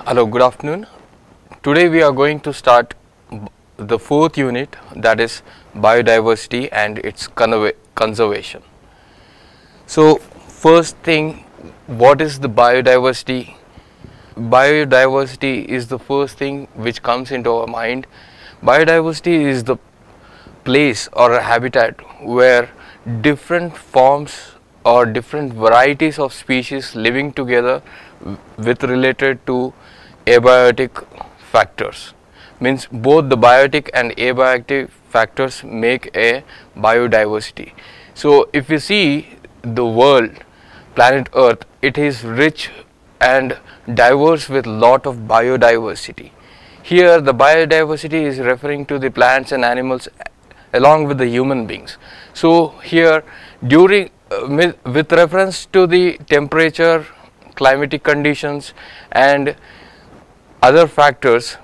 Hello, good afternoon. Today we are going to start the fourth unit, that is biodiversity and its conservation. So first thing, what is the biodiversity? Biodiversity is the first thing which comes into our mind. Biodiversity is the place or a habitat where different forms or different varieties of species living together with related to abiotic factors. Means both the biotic and abiotic factors make a biodiversity. So if you see the world, planet Earth, it is rich and diverse with lot of biodiversity. Here the biodiversity is referring to the plants and animals along with the human beings. So here during with reference to the temperature, climatic conditions and other factors,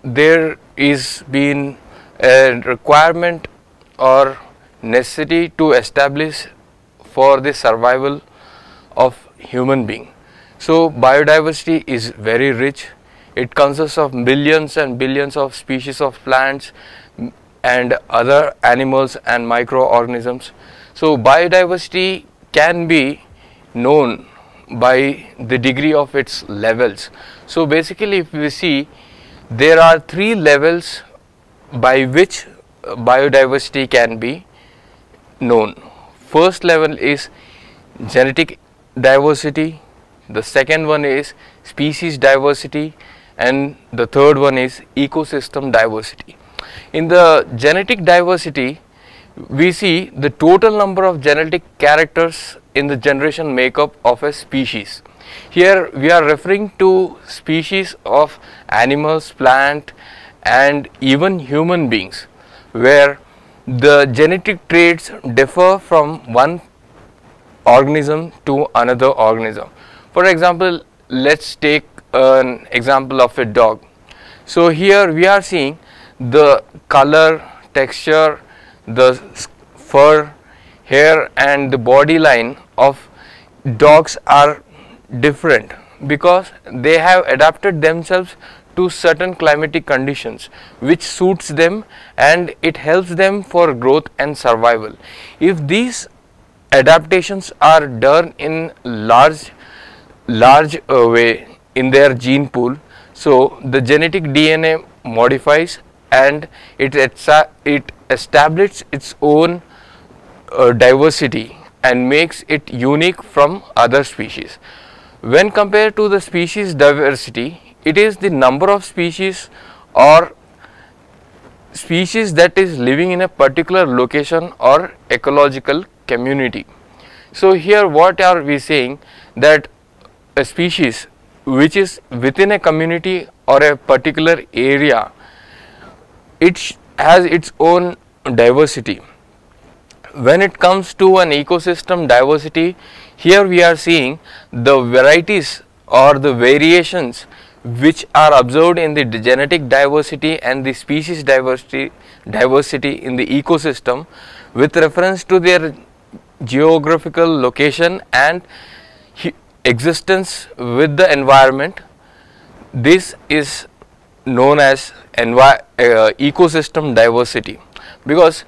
there is been a requirement or necessity to establish for the survival of human being. So biodiversity is very rich. It consists of billions and billions of species of plants and other animals and microorganisms. So biodiversity can be known by the degree of its levels. So basically if we see, there are three levels by which biodiversity can be known. First level is genetic diversity, the second one is species diversity, and the third one is ecosystem diversity. In the genetic diversity, we see the total number of genetic characters in the generation makeup of a species. Here we are referring to species of animals, plant and even human beings, where the genetic traits differ from one organism to another organism. For example, let's take an example of a dog. So here we are seeing the color, texture, the fur, hair and the body line of dogs are different because they have adapted themselves to certain climatic conditions which suits them and it helps them for growth and survival. If these adaptations are done in large way in their gene pool, so the genetic DNA modifies and it establishes its own diversity and makes it unique from other species. When compared to the species diversity, it is the number of species or species that is living in a particular location or ecological community. So here what are we saying, that a species which is within a community or a particular area, it has its own diversity. When it comes to an ecosystem diversity, here we are seeing the varieties or the variations which are observed in the genetic diversity and the species diversity in the ecosystem with reference to their geographical location and existence with the environment. This is known as ecosystem diversity, because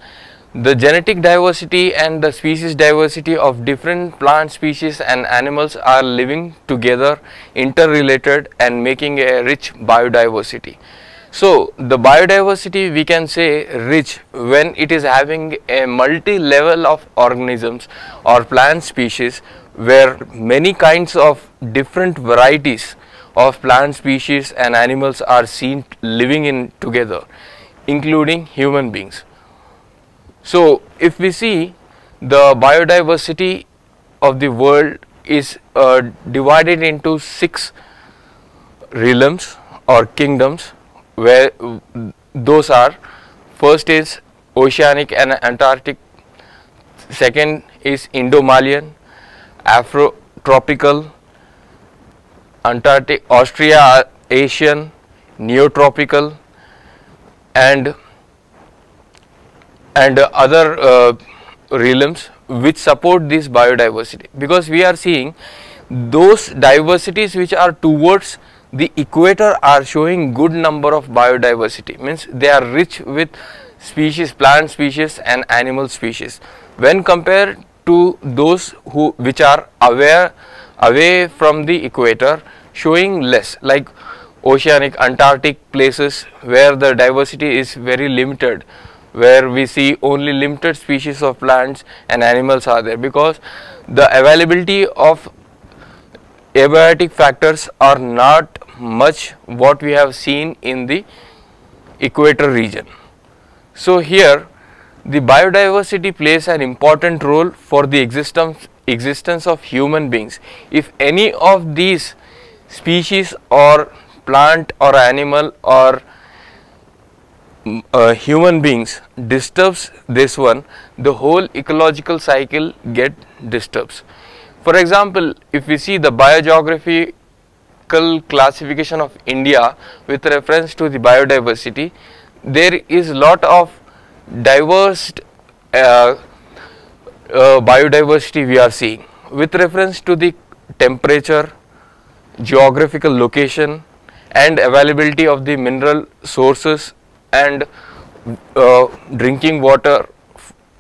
the genetic diversity and the species diversity of different plant species and animals are living together, interrelated and making a rich biodiversity. So the biodiversity we can say rich when it is having a multi-level of organisms or plant species, where many kinds of different varieties of plant species and animals are seen living in together, including human beings. So if we see, the biodiversity of the world is divided into 6 realms or kingdoms, where those are: first is oceanic and Antarctic, second is Indo-Malian, Afro-tropical, Antarctic, Austria-Asian, Neotropical and other realms which support this biodiversity, because we are seeing those diversities which are towards the equator are showing good number of biodiversity, means they are rich with species, plant species and animal species, when compared to those which are away from the equator, showing less, like oceanic, Antarctic places where the diversity is very limited, where we see only limited species of plants and animals are there, because the availability of abiotic factors are not much what we have seen in the equator region. So here the biodiversity plays an important role for the existence of human beings. If any of these species or plant or animal or human beings disturbs this one, the whole ecological cycle get disturbs. For example, if we see the Biogeographical Classification of India with reference to the biodiversity, there is lot of diverse biodiversity we are seeing with reference to the temperature, geographical location and availability of the mineral sources and drinking water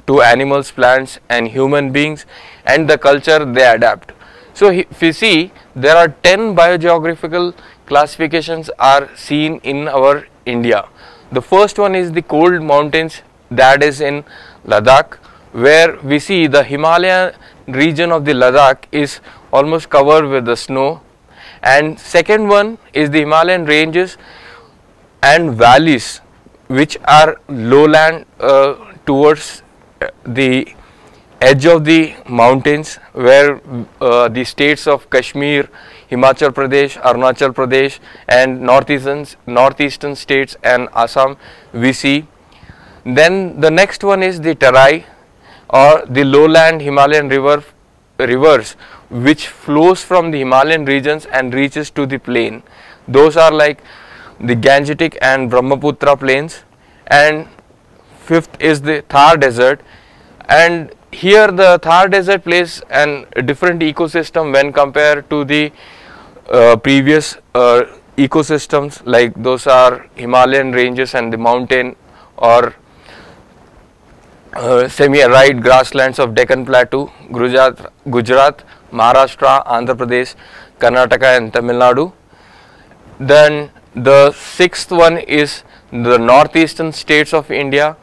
to animals, plants and human beings, and the culture they adapt. So if we see, there are 10 biogeographical classifications are seen in our India. The first one is the cold mountains, that is in Ladakh, where we see the Himalayan region of the Ladakh is almost covered with the snow, and second one is the Himalayan ranges and valleys which are lowland towards the edge of the mountains, where the states of Kashmir, Himachal Pradesh, Arunachal Pradesh and northeastern states and Assam we see. Then the next one is the Tarai or the lowland Himalayan rivers which flows from the Himalayan regions and reaches to the plain. Those are like the Gangetic and Brahmaputra plains. And fifth is the Thar desert, and here the Thar desert plays a different ecosystem when compared to the previous ecosystems, like those are Himalayan ranges and the mountain or semi-arid grasslands of Deccan Plateau, Gujarat, Maharashtra, Andhra Pradesh, Karnataka and Tamil Nadu. Then the sixth one is the northeastern states of India.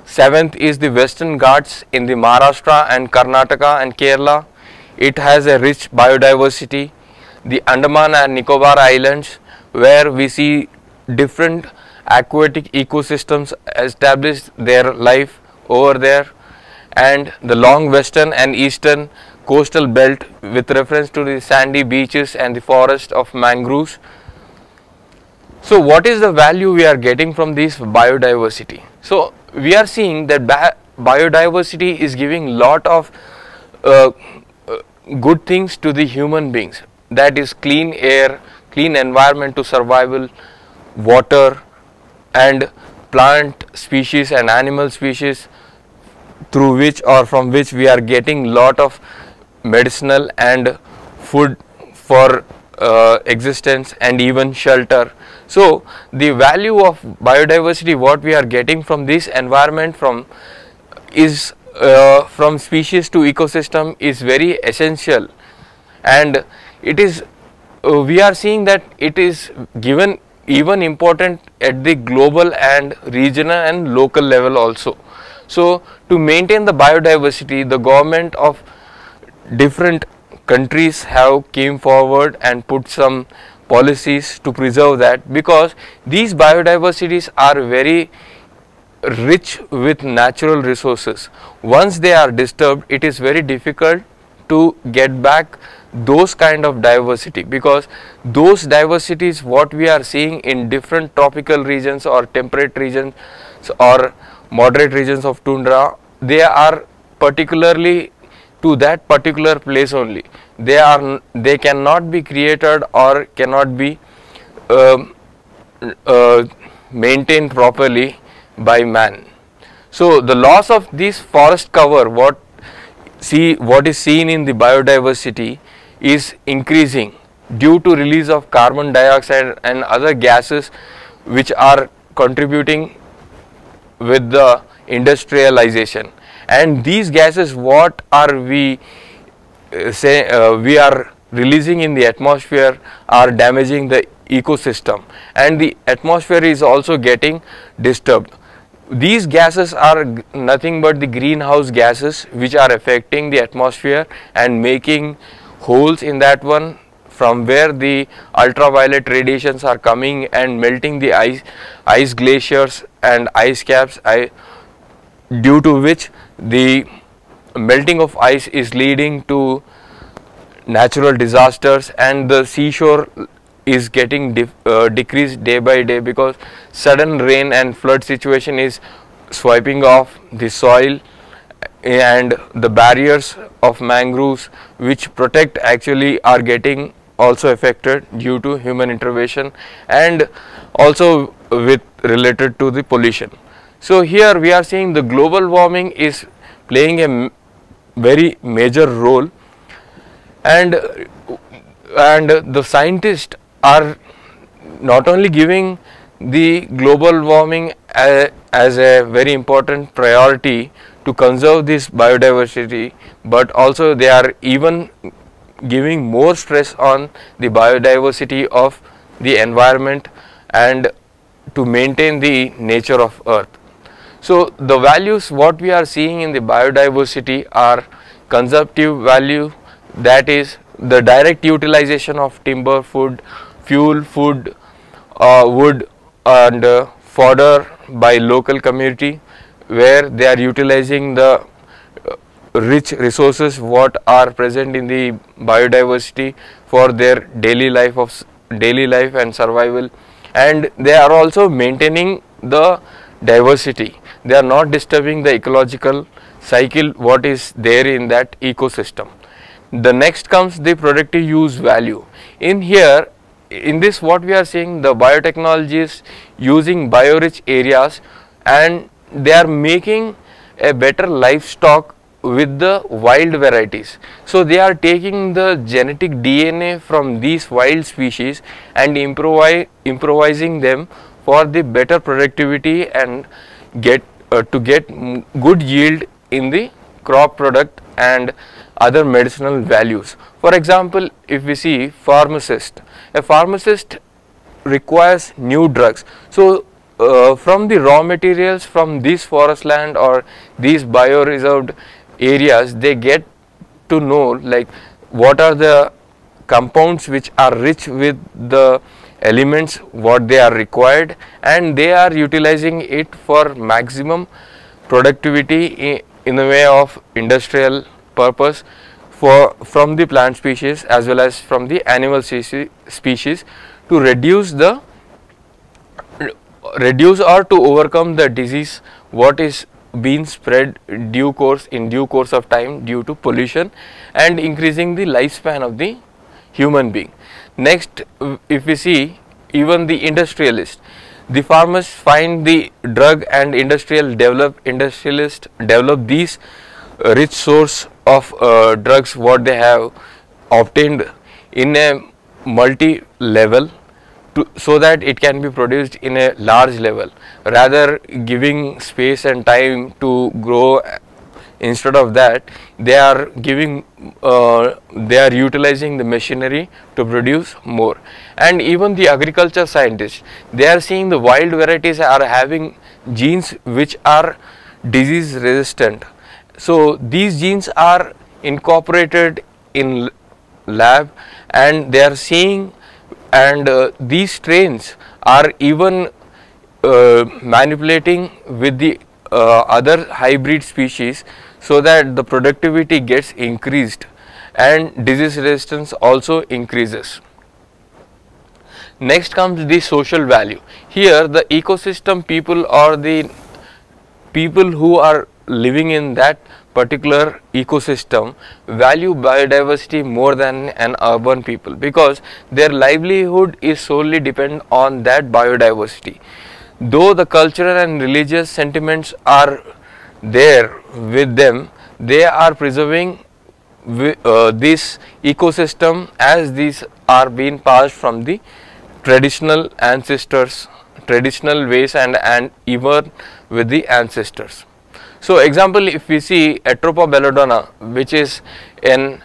Seventh is the Western Ghats in the Maharashtra and Karnataka and Kerala. It has a rich biodiversity. The Andaman and Nicobar Islands, where we see different aquatic ecosystems establish their life over there, and the long western and eastern coastal belt with reference to the sandy beaches and the forest of mangroves. So what is the value we are getting from this biodiversity? So we are seeing that biodiversity is giving lot of good things to the human beings, that is clean air, clean environment to survival, water and plant species and animal species, through which or from which we are getting lot of medicinal and food for existence and even shelter. So the value of biodiversity what we are getting from this environment from species to ecosystem is very essential, and it is we are seeing that it is given even important at the global and regional and local level also. So to maintain the biodiversity, the government of different countries have came forward and put some policies to preserve that, because these biodiversities are very rich with natural resources. Once they are disturbed, it is very difficult to get back those kind of diversity, because those diversities what we are seeing in different tropical regions or temperate regions or moderate regions of tundra, they are particularly to that particular place only. They cannot be created or cannot be maintained properly by man. So the loss of this forest cover, what is seen in the biodiversity, is increasing due to release of carbon dioxide and other gases which are contributing with the industrialization. And these gases, what are we we are releasing in the atmosphere, are damaging the ecosystem, and the atmosphere is also getting disturbed. These gases are nothing but the greenhouse gases which are affecting the atmosphere and making holes in that one, from where the ultraviolet radiations are coming and melting the ice glaciers and ice caps, due to which the melting of ice is leading to natural disasters, and the seashore is getting decreased day by day, because sudden rain and flood situation is swiping off the soil, and the barriers of mangroves which protect actually are getting also affected due to human intervention, and also with related to the pollution. So here we are seeing the global warming is playing a very major role, and the scientists are not only giving the global warming as a very important priority to conserve this biodiversity, but also they are even giving more stress on the biodiversity of the environment and to maintain the nature of earth. So the values what we are seeing in the biodiversity are consumptive value, that is the direct utilization of timber, fuel, wood and fodder by local community, where they are utilizing the rich resources what are present in the biodiversity for their daily life and survival, and they are also maintaining the diversity. They are not disturbing the ecological cycle what is there in that ecosystem. The next comes the productive use value. In here, in this what we are seeing, the biotechnologies using biorich areas, and they are making a better livestock with the wild varieties. So they are taking the genetic DNA from these wild species and improvising them for the better productivity and to get good yield in the crop product and other medicinal values. For example, if we see pharmacist, a pharmacist requires new drugs. So from the raw materials from this forest land or these bioreserved areas, they get to know like what are the compounds which are rich with the elements what they are required, and they are utilizing it for maximum productivity in the way of industrial purpose from the plant species as well as from the animal species to reduce or to overcome the disease what is being spread in due course of time due to pollution and increasing the lifespan of the human being. Next, if we see even the industrialist, the farmers find the drug and industrialists develop these rich source of drugs what they have obtained in a multi level so that it can be produced in a large level, rather giving space and time to grow. Instead of that, they are utilizing the machinery to produce more. And even the agriculture scientists, they are seeing the wild varieties are having genes which are disease resistant. So these genes are incorporated in lab, and they are seeing, and these strains are even manipulating with the other hybrid species so that the productivity gets increased and disease resistance also increases. Next comes the social value. Here the ecosystem people or the people who are living in that particular ecosystem value biodiversity more than an urban people, because their livelihood is solely dependent on that biodiversity. Though the cultural and religious sentiments are there with them, they are preserving this ecosystem as these are being passed from the traditional ancestors, traditional ways, and even with the ancestors. So example, if we see Atropa belladonna, which is an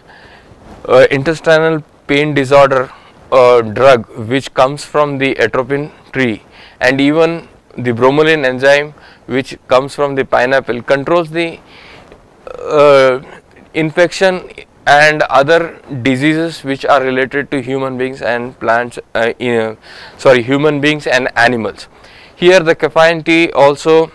intestinal pain disorder drug which comes from the atropine tree, and even the bromelain enzyme which comes from the pineapple, controls the infection and other diseases which are related to human beings and plants, human beings and animals. Here the caffeine tea also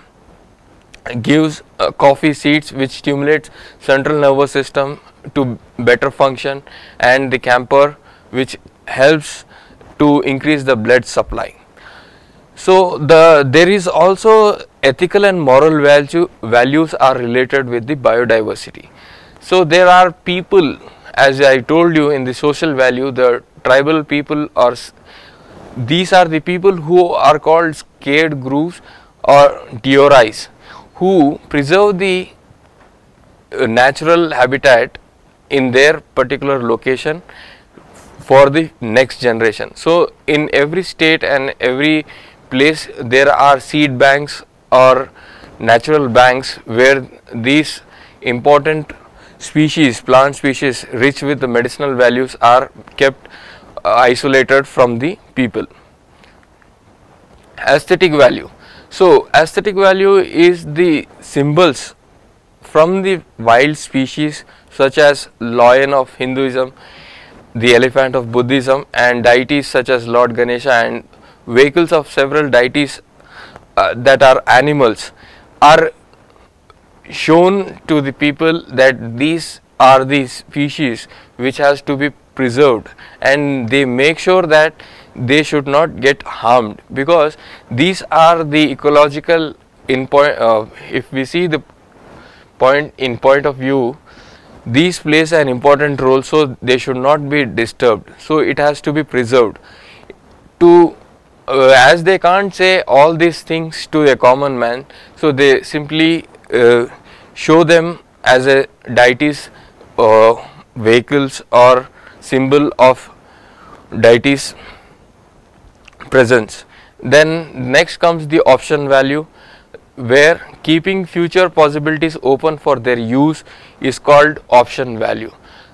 gives coffee seeds which stimulates central nervous system to better function, and the camphor which helps to increase the blood supply. So there is also ethical and moral values are related with the biodiversity. So there are people, as I told you, in the social value, the tribal people these are the people who are called scared groups or diorais, who preserve the natural habitat in their particular location for the next generation. So in every state and every place there are seed banks or natural banks where these important species, plant species rich with the medicinal values, are kept isolated from the people. Aesthetic value. So aesthetic value is the symbols from the wild species such as lion of Hinduism, the elephant of Buddhism, and deities such as Lord Ganesha, and vehicles of several deities that are animals are shown to the people that these are the species which has to be preserved, and they make sure that they should not get harmed, because these are the ecological if we see the point of view, these plays an important role, so they should not be disturbed. So it has to be preserved. To as they can't say all these things to a common man, so they simply show them as a deities, vehicles or symbol of deities presence. Then next comes the option value, where keeping future possibilities open for their use is called option value.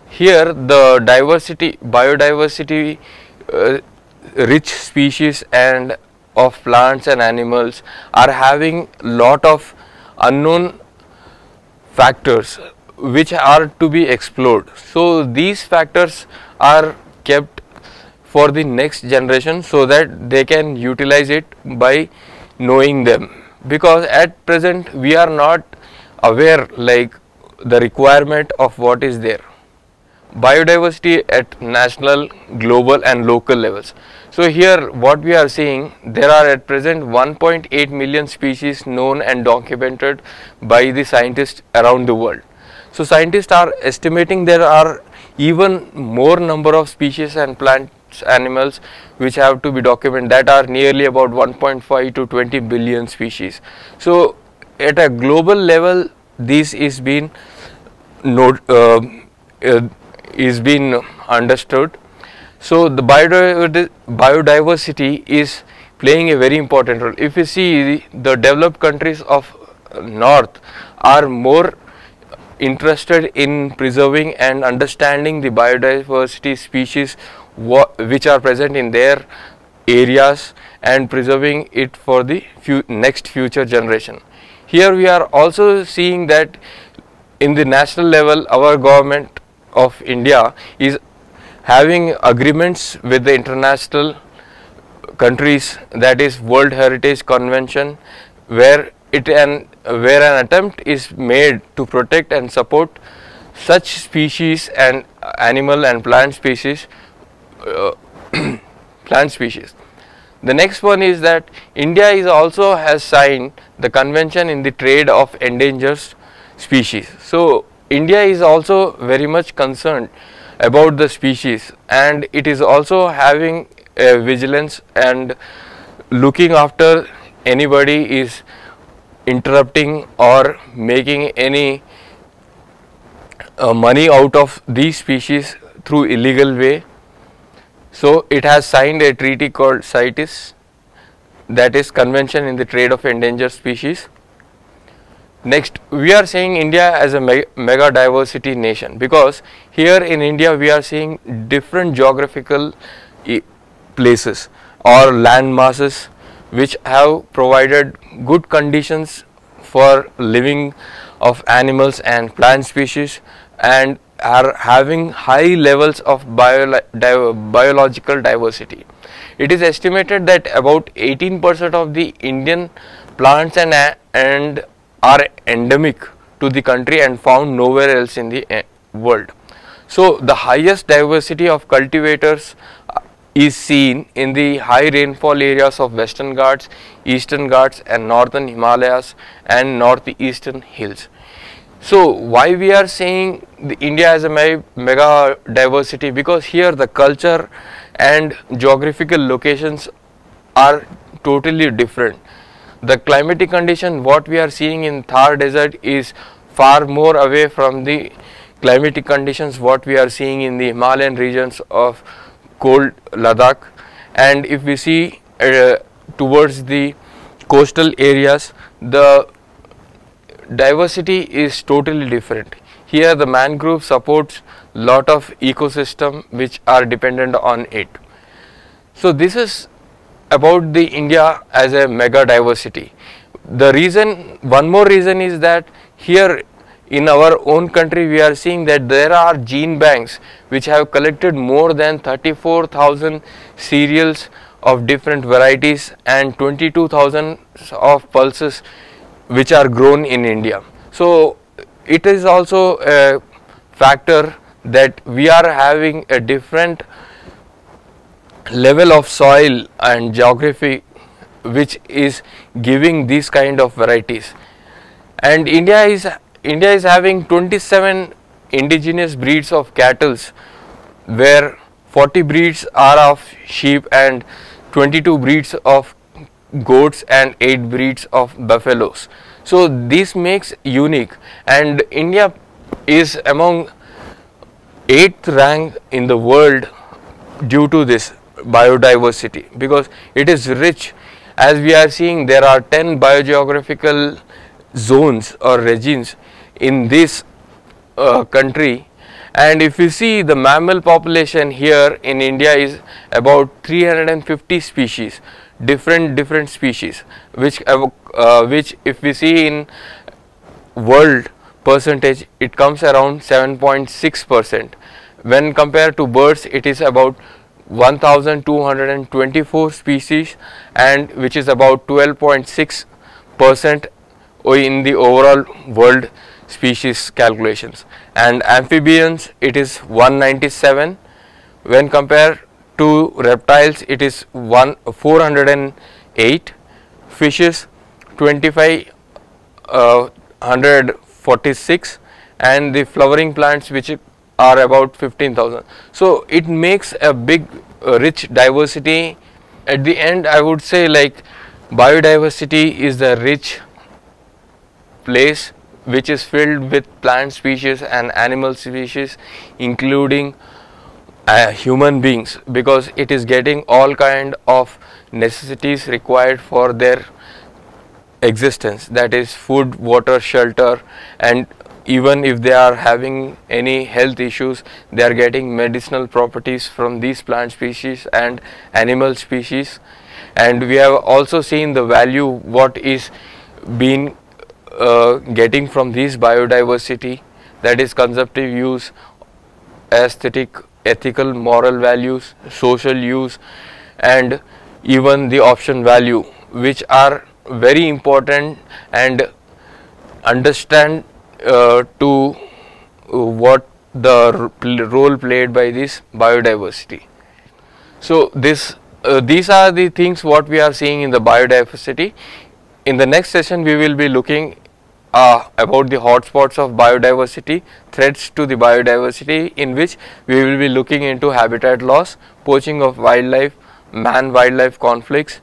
Here the biodiversity rich species and of plants and animals are having lot of unknown factors which are to be explored. So these factors are kept for the next generation so that they can utilize it by knowing them, because at present we are not aware like the requirement of what is there. Biodiversity at national, global and local levels. So here what we are seeing, there are at present 1.8 million species known and documented by the scientists around the world. So scientists are estimating there are even more number of species and plants, animals which have to be documented, that are nearly about 1.5 to 20 billion species. So at a global level this is being understood. So the biodiversity is playing a very important role. If you see, the developed countries of north are more interested in preserving and understanding the biodiversity species which are present in their areas and preserving it for the next future generation. Here we are also seeing that in the national level our government of India is having agreements with the international countries, that is World Heritage Convention, where an attempt is made to protect and support such species and animal and plant species. The next one is that India is also has signed the convention in the trade of endangered species. So India is also very much concerned about the species, and it is also having a vigilance and looking after anybody is interrupting or making any money out of these species through illegal way. So it has signed a treaty called CITES, that is Convention in the Trade of Endangered Species. Next, we are seeing India as a mega diversity nation, because here in India we are seeing different geographical places or land masses which have provided good conditions for living of animals and plant species, and are having high levels of biological diversity. It is estimated that about 18% of the Indian plants and are endemic to the country and found nowhere else in the world. So the highest diversity of cultivators is seen in the high rainfall areas of Western Ghats, Eastern Ghats and Northern Himalayas and Northeastern hills. So why we are saying India has a mega diversity? Because here the culture and geographical locations are totally different. The climatic condition what we are seeing in Thar desert is far more away from the climatic conditions what we are seeing in the Himalayan regions of cold Ladakh. And if we see towards the coastal areas, the diversity is totally different. Here the mangrove supports lot of ecosystem which are dependent on it. So this is about the India as a mega diversity. The reason, one more reason is that here in our own country we are seeing that there are gene banks which have collected more than 34,000 cereals of different varieties and 22,000 of pulses which are grown in India. So it is also a factor that we are having a different level of soil and geography which is giving these kind of varieties. And India is having 27 indigenous breeds of cattle, where 40 breeds are of sheep and 22 breeds of goats and 8 breeds of buffaloes. So this makes unique, and India is among 8th rank in the world due to this biodiversity, because it is rich. As we are seeing, there are 10 biogeographical zones or regions in this country, and if you see the mammal population here in India is about 350 species, different species, which if we see in world percentage, it comes around 7.6%. When compared to birds, it is about 1224 species, and which is about 12.6% in the overall world species calculations. And amphibians, it is 197. When compared to reptiles, it is 408. Fishes 2546, and the flowering plants which are about 15,000. So it makes a big rich diversity. At the end, I would say, like, biodiversity is the rich place which is filled with plant species and animal species, including human beings, because it is getting all kind of necessities required for their existence, that is food, water, shelter, and even if they are having any health issues, they are getting medicinal properties from these plant species and animal species. And we have also seen the value what is being getting from this biodiversity, that is consumptive use, aesthetic, ethical, moral values, social use, and even the option value, which are very important and understand to what the role played by this biodiversity. So these are the things what we are seeing in the biodiversity. In the next session, we will be looking about the hotspots of biodiversity, threats to the biodiversity, in which we will be looking into habitat loss, poaching of wildlife, man-wildlife conflicts,